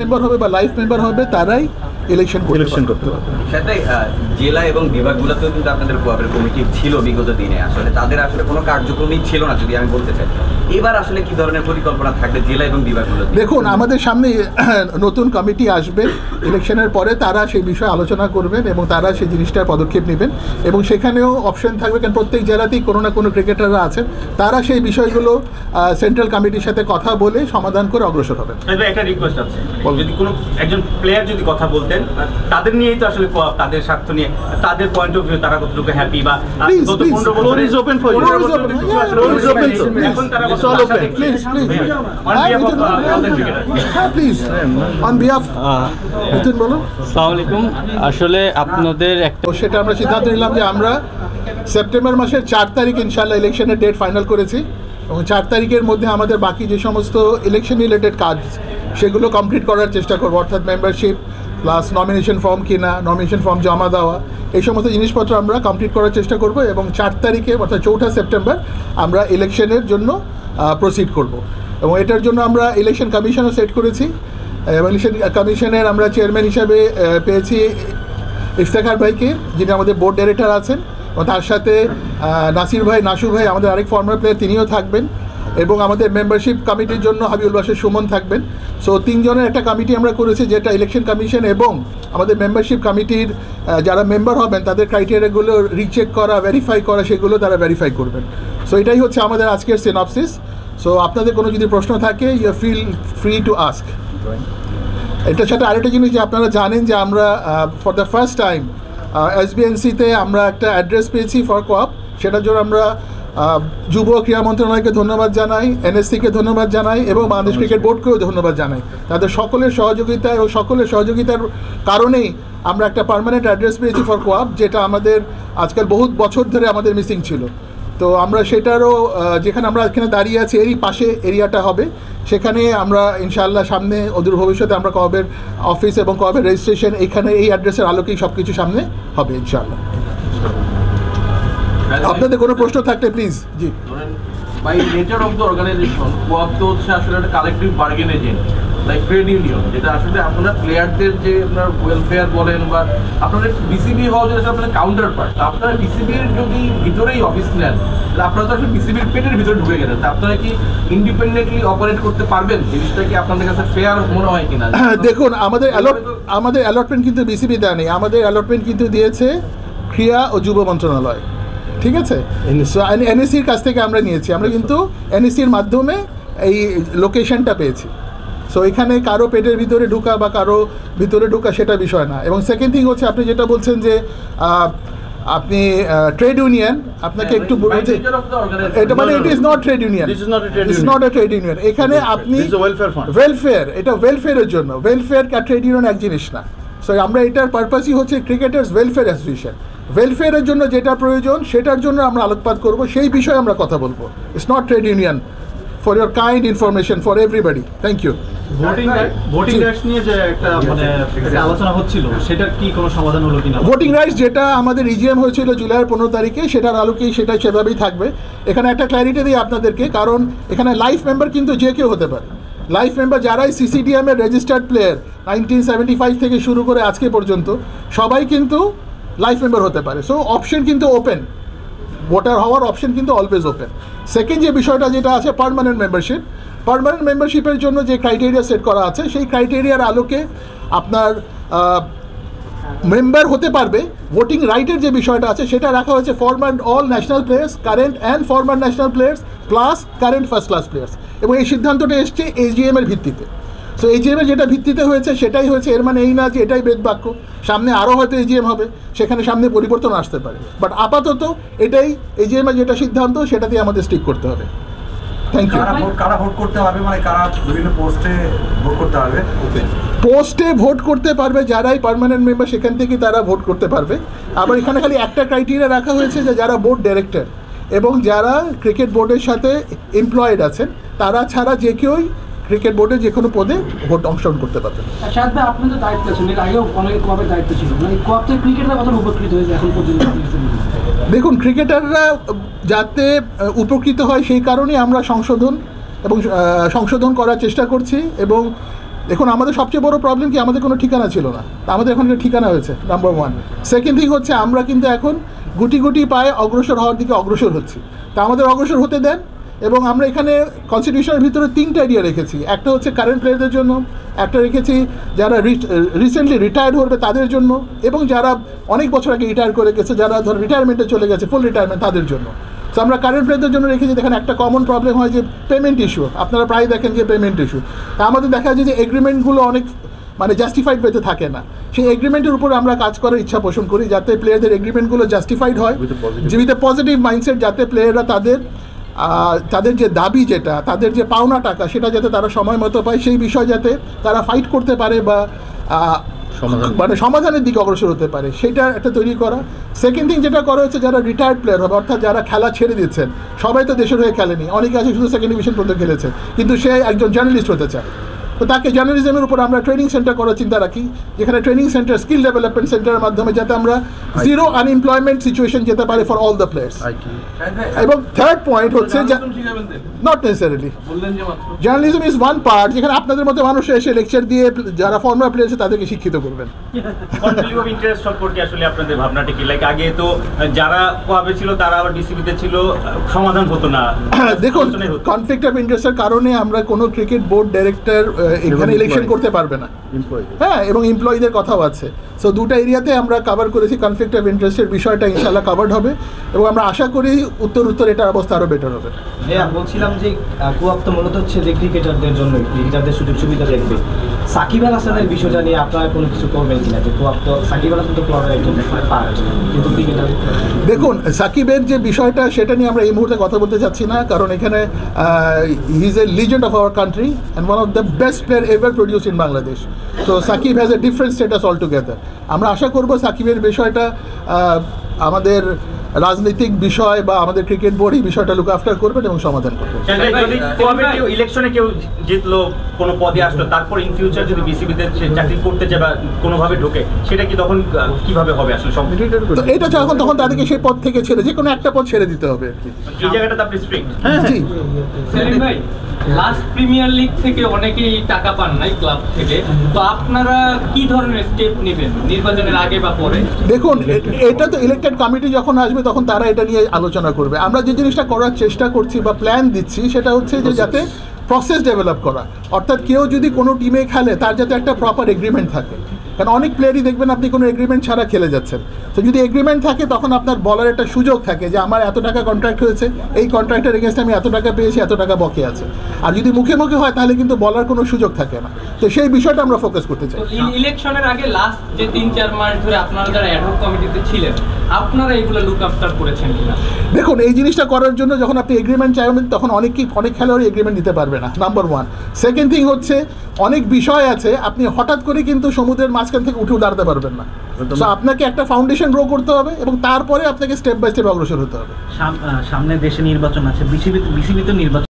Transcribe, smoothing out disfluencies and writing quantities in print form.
Member হবে বা life member হবে তারাই ইলেকশন করতে পারবে। সাথে জেলা এবং বিভাগগুলোতেও কিন্তু আপনাদের কোঅপারেটিভ কমিটি ছিল বিগত দিনে, আসলে তাদের আসলে কোনো কার্যক্রমই ছিল না যদি আমি বলতে চাই। এবার আসলে কি ধরনের পরিকল্পনা থাকবে জেলা এবং বিভাগগুলোতে? দেখুন, আমাদের সামনে নতুন কমিটি আসবে ইলেকশনের পরে, তারা সেই বিষয়ে আলোচনা করবেন এবং তারা সেই জিনিসটার পদক্ষেপ নেবেন এবং সেখানেও অপশন থাকবে, কারণ প্রত্যেক জেলাতেই কোনো না কোনো ক্রিকেটাররা আছেন, তারা সেই বিষয়গুলো সেন্ট্রাল কমিটির সাথে কথা বলে সমাধান করে অগ্রসর হবেন। একটা রিকোয়েস্ট আছে, যদি কোনো একজন প্লেয়ার যদি কথা বলতেন, তাদের নিয়েই তো আসলে তাদের স্বার্থ নিয়ে তাদের পয়েন্ট অফ ভিউ তারা কতটুকু হ্যাপি বা গত 15 বছর ইজ ওপেন ফর ইউ, এখন তারা প্লিজ অন বিহাফ মিথুন বলুন। আসসালামু আলাইকুম। আসলে আপনাদের একটা সেটা আমরা সিদ্ধান্ত নিলাম যে আমরা সেপ্টেম্বর মাসের 4 তারিখ ইনশাআল্লাহ ইলেকশনের ডেট ফাইনাল করেছি এবং 4 তারিখের মধ্যে আমাদের বাকি যে সমস্ত ইলেকশন রিলেটেড কাজ সেগুলো কমপ্লিট করার চেষ্টা করবো, অর্থাৎ মেম্বারশিপ প্লাস নমিনেশন ফর্ম কিনা, নমিনেশন ফর্ম জমা দেওয়া, এই সমস্ত জিনিসপত্র আমরা কমপ্লিট করার চেষ্টা করব এবং 4 তারিখে অর্থাৎ 4 সেপ্টেম্বর আমরা ইলেকশনের জন্য প্রসিড করব এবং এটার জন্য আমরা ইলেকশন কমিশনও সেট করেছি এবং ইলেকশন কমিশনের আমরা চেয়ারম্যান হিসাবে পেয়েছি ইফতেখার ভাইকে, যিনি আমাদের বোর্ড ডাইরেক্টর আছেন, এবং তার সাথে নাসির ভাই, নাসু ভাই আমাদের আরেক ফর্মার প্লেয়ার, তিনিও থাকবেন এবং আমাদের মেম্বারশিপ কমিটির জন্য হাবিবুল বাশির সুমন থাকবেন। সো 3 জনের একটা কমিটি আমরা করেছি, যেটা ইলেকশন কমিশন এবং আমাদের মেম্বারশিপ কমিটির যারা মেম্বার হবেন তাদের ক্রাইটেরিয়াগুলো রিচেক করা, ভেরিফাই করা, সেগুলো তারা ভেরিফাই করবেন। সো এটাই হচ্ছে আমাদের আজকের সিনপসিস। সো আপনাদের কোনো যদি প্রশ্ন থাকে, you feel free to ask. এটার সাথে আরেকটা জিনিস যে আপনারা জানেন যে আমরা ফর দ্য ফার্স্ট টাইম এসবিএনসিতে আমরা একটা অ্যাড্রেস পেয়েছি ফর কোঅপ, সেটার জন্য আমরা যুব ক্রীড়া মন্ত্রণালয়কে ধন্যবাদ জানাই, এনএসসিকে ধন্যবাদ জানাই এবং বাংলাদেশ ক্রিকেট বোর্ডকেও ধন্যবাদ জানাই। তাদের সকলের সহযোগিতা এবং সকলের সহযোগিতার কারণেই আমরা একটা পার্মানেন্ট অ্যাড্রেস পেয়েছি ফর কোঅপ, যেটা আমাদের আজকাল বহুত বছর ধরে আমাদের মিসিং ছিল। তো আমরা সেটারও যেখানে আমরা এখানে দাঁড়িয়ে আছি এরই পাশে এরিয়াটা হবে, সেখানে আমরা ইনশাআল্লাহ সামনে অদূর ভবিষ্যতে আমরা কোঅপের অফিস এবং কোঅপের রেজিস্ট্রেশন এখানে এই অ্যাড্রেসের আলোকেই সব কিছু সামনে হবে ইনশাআল্লাহ। আপনাদের কোনো প্রশ্ন থাকলে প্লিজ। জি, by nature of the organization coop তো হচ্ছে আসলে একটা collective bargain agent like trade union, যেটা আসলে আপনার প্লেয়ারদের যে আপনার ওয়েলফেয়ার বলেন বা আপনাদের বিসিবি হওয়া যেটা আপনার কাউন্টার পার্ট, আপনারা বিসিবির যদি ভিতরেই অফিস নেন আপনারা তো আসলে বিসিবির পেটের ভিতরে ঢুকে গেলেন, তা আপনারা কি ইন্ডিপেন্ডেন্টলি অপারেট করতে পারবেন? জিনিসটা কি আপনাদের কাছে ফেয়ার মনে হয় কিনা? দেখুন, আমাদের অ্যালটমেন্ট কিন্তু বিসিবি দেয়নি, আমাদের অ্যালটমেন্ট কিন্তু দিয়েছে ক্রীড়া ও যুব মন্ত্রণালয়, ঠিক আছে? সো এনএসসির কাছ থেকে আমরা নিয়েছি, আমরা কিন্তু এনএসসির মাধ্যমে এই লোকেশনটা পেয়েছি। সো এখানে কারো পেটের ভিতরে ঢুকা বা কারো ভিতরে ঢুকা সেটা বিষয় না। এবং সেকেন্ড থিং হচ্ছে আপনি যেটা বলছেন যে আপনি ট্রেড ইউনিয়ন, আপনাকে একটু এটা মানে it is not trade union, it's not a trade union. এখানে আপনি ওয়েলফেয়ার, এটা ওয়েলফেয়ারের জন্য, ওয়েলফেয়ার আর ট্রেড ইউনিয়ন এক জিনিস না। সো আমরা এটার পারপাসই হচ্ছে ক্রিকেটার্স ওয়েলফেয়ার অ্যাসোসিয়েশন, ওয়েলফেয়ারের জন্য যেটা প্রয়োজন সেটার জন্য আমরা আলোকপাত করব, সেই বিষয়ে আমরা কথা বলবো। It's not trade union. For your kind information for everybody, thank you. Voting rights নিয়ে যে একটা আলোচনা হচ্ছিল, সেটার কি কোনো সমাধান হলো কিনা? ভোটিং রাইটস যেটা আমাদের ইজিএম হয়েছিল জুলাইয়ের 15 তারিখে, সেটার আলোকেই সেটা সেভাবেই থাকবে। এখানে একটা ক্ল্যারিটি দিই আপনাদেরকে, কারণ এখানে লাইফ মেম্বার কিন্তু যে কেউ হতে পারে। লাইফ মেম্বার যারাই সিসিডিএম এর রেজিস্টার্ড প্লেয়ার 1975 থেকে শুরু করে আজকে পর্যন্ত সবাই কিন্তু লাইফ মেম্বার হতে পারে। সো অপশন কিন্তু ওপেন, ভোটার হওয়ার অপশন কিন্তু অলওয়েজ ওপেন। সেকেন্ড যে বিষয়টা যেটা আছে পার্মানেন্ট মেম্বারশিপের জন্য যে ক্রাইটেরিয়া সেট করা আছে, সেই ক্রাইটেরিয়ার আলোকে আপনার মেম্বার হতে পারবে। ভোটিং রাইটের যে বিষয়টা আছে সেটা রাখা হয়েছে former all national players, current and former national players plus current first class players, এবং এই সিদ্ধান্তটা এসছে এজিএম এর ভিত্তিতে। সো এজিএম এর যেটা ভিত্তিতে হয়েছে সেটাই হয়েছে, এর মানে এই না যে এটাই বেদবাক্য, সামনে আরও হয়তো এজিএম হবে, সেখানে সামনে পরিবর্তন আসতে পারে, বাট আপাতত এটাই এজিএম এর যেটা সিদ্ধান্ত সেটাতেই আমাদের স্টিক করতে হবে। Thank you. কারা ভোট করতে পারবে, মানে কারা বিভিন্ন পোস্টে ভোট করতে পারবে? পোস্টে ভোট করতে পারবে যারাই পার্মানেন্ট মেম্বার, সেখান থেকে তারা ভোট করতে পারবে। আবার এখানে খালি একটা ক্রাইটেরিয়া রাখা হয়েছে যে যারা বোর্ড ডাইরেক্টর এবং যারা ক্রিকেট বোর্ডের সাথে এমপ্লয়েড আছেন, তারা ছাড়া যে কেউই ক্রিকেট বোর্ডে যে কোনো পদে ভোট অংশগ্রহণ করতে পারবেন। শাহাদ ভাই, আপনাদের দায়িত্ব ছিল, এর আগেও অনেক কোঅপের দায়িত্ব ছিল, মানে কোঅপ থেকে ক্রিকেটাররা কত উপকৃত হয়েছে এখন পর্যন্ত? দেখুন, ক্রিকেটাররা যাতে উপকৃত হয় সেই কারণেই আমরা সংশোধন করার চেষ্টা করছি এবং দেখুন আমাদের সবচেয়ে বড় প্রবলেম কি আমাদের কোনো ঠিকানা ছিল না, তা আমাদের এখন একটা ঠিকানা হয়েছে, নাম্বার 1। সেকেন্ড থিং হচ্ছে আমরা কিন্তু এখন গুটি গুটি পায়ে অগ্রসর হওয়ার দিকে অগ্রসর হচ্ছি, তা আমাদের অগ্রসর হতে দেন। এবং আমরা এখানে কনস্টিটিউশনের ভিতরে 3টা এরিয়া রেখেছি। একটা হচ্ছে কারেন্ট প্লেয়ারদের জন্য, একটা রেখেছি যারা রিসেন্টলি রিটায়ার্ড হবে তাদের জন্য, এবং যারা অনেক বছর আগে রিটায়ার করে গেছে, যারা ধর রিটায়ারমেন্টে চলে গেছে, ফুল রিটায়ারমেন্ট, তাদের জন্য। তো আমরা কারেন্ট প্লেয়ারদের জন্য রেখেছি। দেখেন একটা কমন প্রবলেম হয় যে পেমেন্ট ইস্যু, আপনারা প্রায় দেখেন যে পেমেন্ট ইস্যু। তা আমাদের দেখা যায় যে এগ্রিমেন্টগুলো অনেক মানে জাস্টিফাইড পেতে থাকে না, সেই এগ্রিমেন্টের উপর আমরা কাজ করার ইচ্ছা পোষণ করি, যাতে প্লেয়ারদের এগ্রিমেন্টগুলো জাস্টিফাইড হয় উইথ এ পজিটিভ মাইন্ডসেট, যাতে প্লেয়াররা তাদের যে দাবি, যেটা তাদের যে পাওনা টাকা, সেটা যাতে তারা সময় মতো পায়, সেই বিষয় যাতে তারা ফাইট করতে পারে বা মানে সমাধানের দিকে অগ্রসর হতে পারে, সেটা একটা তৈরি করা। সেকেন্ড থিং যেটা করা হচ্ছে, যারা রিটায়ার্ড প্লেয়ার হবে, অর্থাৎ যারা খেলা ছেড়ে দিচ্ছেন, সবাই তো দেশের হয়ে খেলেনি, অনেকে আছে শুধু সেকেন্ড ডিভিশন পর্যন্ত খেলেছে, কিন্তু সে একজন জার্নালিস্ট হতে চায়, তো তাকে জার্নালিজমের উপর আমরা ট্রেনিং সেন্টার করার চিন্তা রাখি, যেখানে ট্রেনিং সেন্টার, স্কিল ডেভেলপমেন্ট সেন্টারের মাধ্যমে যাতে আমরা জিরো আনএমপ্লয়মেন্ট সিচুয়েশন যেতে পারে ফর অল দ্য প্লেয়ার্স। এবং থার্ড পয়েন্ট হচ্ছে not necessarily, journalism is one part, যেখানে আপনাদের মতো মানুষ এসে লেকচার দিয়ে যারা ফর্মার প্লেয়ার আছে তাদেরকে শিক্ষিত করবেন। কনফ্লিক্ট অফ ইন্টারেস্ট সম্পর্কে আসলে আপনাদের ভাবনাটা কি? লাইক আগে তো যারা কোয়াবে ছিল তারা আবার ডিসিবিতে ছিল, সমাধান হতো না। দেখুন কনফ্লিক্ট অফ ইন্টারেস্টের কারণে আমরা কোনো ক্রিকেট বোর্ড ডাইরেক্টর এখানে ইলেকশন করতে পারবে না, হ্যাঁ, এবং এমপ্লয়ীদের কথাও আছে। সো দুটো এরিয়াতে আমরা কভার করেছি, কনফ্লিক্ট অফ ইন্টারেস্টের বিষয়টা ইনশাল্লাহ কভার্ড হবে, এবং আমরা আশা করি উত্তর এটার অবস্থা আরও বেটার হবে। হ্যাঁ, বলছিলাম যে কোয়াপ তো মূলত হচ্ছে যে ক্রিকেটারদের জন্য, ক্রিকেটারদের সুযোগ সুবিধা দেখবে। সাকিব আল হাসানের বিষয়টা নিয়ে আপনারা কোনো কিছু করবেন কিনা? যে কোয়াপ তো সাকিব আল হাসান তো ক্লাবের একজন পার্ট, কিন্তু ক্রিকেটার। দেখুন সাকিবের যে বিষয়টা, সেটা নিয়ে আমরা এই মুহূর্তে কথা বলতে চাচ্ছি না, কারণ এখানে he is a legend of our country and one of the best player ever produce in Bangladesh. তো Shakib has a different status altogether. আমরা আশা করব সাকিবের বিষয়টা আমাদের রাজনৈতিক বিষয় বা আমাদের ক্রিকেট বোর্ড এই বিষয়টা লুক আফটার করবেন এবং সমাধান করবেন। যদি কেউ ইলেকশনে কেউ জিতলো, কোনো পদে আসলো, তারপর ইন ফিউচার যদি বিসিবিতে চাকরি করতে যায় বা কোনোভাবে ঢোকে, সেটা কি তখন কিভাবে হবে আসলে? তো এটা তখন তাদেরকে সেই পদ থেকে ছেড়ে যে কোনো একটা পদ ছেড়ে দিতে হবে আর কি। এই জায়গাটাতে আপনি স্ট্রিক্ট? হ্যাঁ জি। সেলিম ভাই, লাস্ট প্রিমিয়ার লিগ থেকে অনেকেই টাকা পান নাই ক্লাব থেকে, তো আপনারা কি ধরনের স্টেপ নেবেন নির্বাচনের আগে বা পরে? দেখুন এটা তো ইলেক্টেড কমিটি যখন আসবে তখন তারা এটা নিয়ে আলোচনা করবে। আমরা যে জিনিসটা করার চেষ্টা করছি বা প্ল্যান দিচ্ছি, সেটা হচ্ছে যে যাতে প্রসেস ডেভেলপ করা, অর্থাৎ কেউ যদি কোনো টিমে খেলে তার যাতে একটা প্রপার এগ্রিমেন্ট থাকে, কারণ অনেক প্লেয়ারই দেখবেন আপনি কোনো এগ্রিমেন্ট ছাড়া খেলে যাচ্ছেন। তো যদি এগ্রিমেন্ট থাকে তখন আপনার বলার একটা সুযোগ থাকে যে আমার এত টাকা কন্ট্রাক্ট হয়েছে, এই কন্ট্রাক্টের এগেনস্টে আমি এত টাকা পেয়েছি, এত টাকা বকে আছে। আর যদি মুখে মুখে হয় তাহলে কিন্তু বলার কোনো সুযোগ থাকে না। তো সেই বিষয়টা আমরা ফোকাস করতে চাই। ইলেকশনের আগে লাস্ট যে 3-4 মাস ধরে আপনারা যারা অ্যাডহক কমিটিতে ছিলেন, আপনারা এগুলো লুক আফটার করেছেন কিনা? দেখুন এই জিনিসটা করার জন্য যখন আপনি এগ্রিমেন্ট চাইবেন তখন অনেক খেলোয়াড়ই এগ্রিমেন্ট দিতে পারবে না, নাম্বার 1। সেকেন্ড থিং হচ্ছে অনেক বিষয় আছে, আপনি হঠাৎ করে কিন্তু সমুদ্রের মাঝখান থেকে উঠে দাঁড়াতে পারবেন না। তো আপনাকে একটা ফাউন্ডেশন গ্রো করতে হবে এবং তারপরে আপনাকে স্টেপ বাই স্টেপ অগ্রসর হতে হবে। সামনে দেশে নির্বাচন আছে, বিসিবি তো নির্বাচন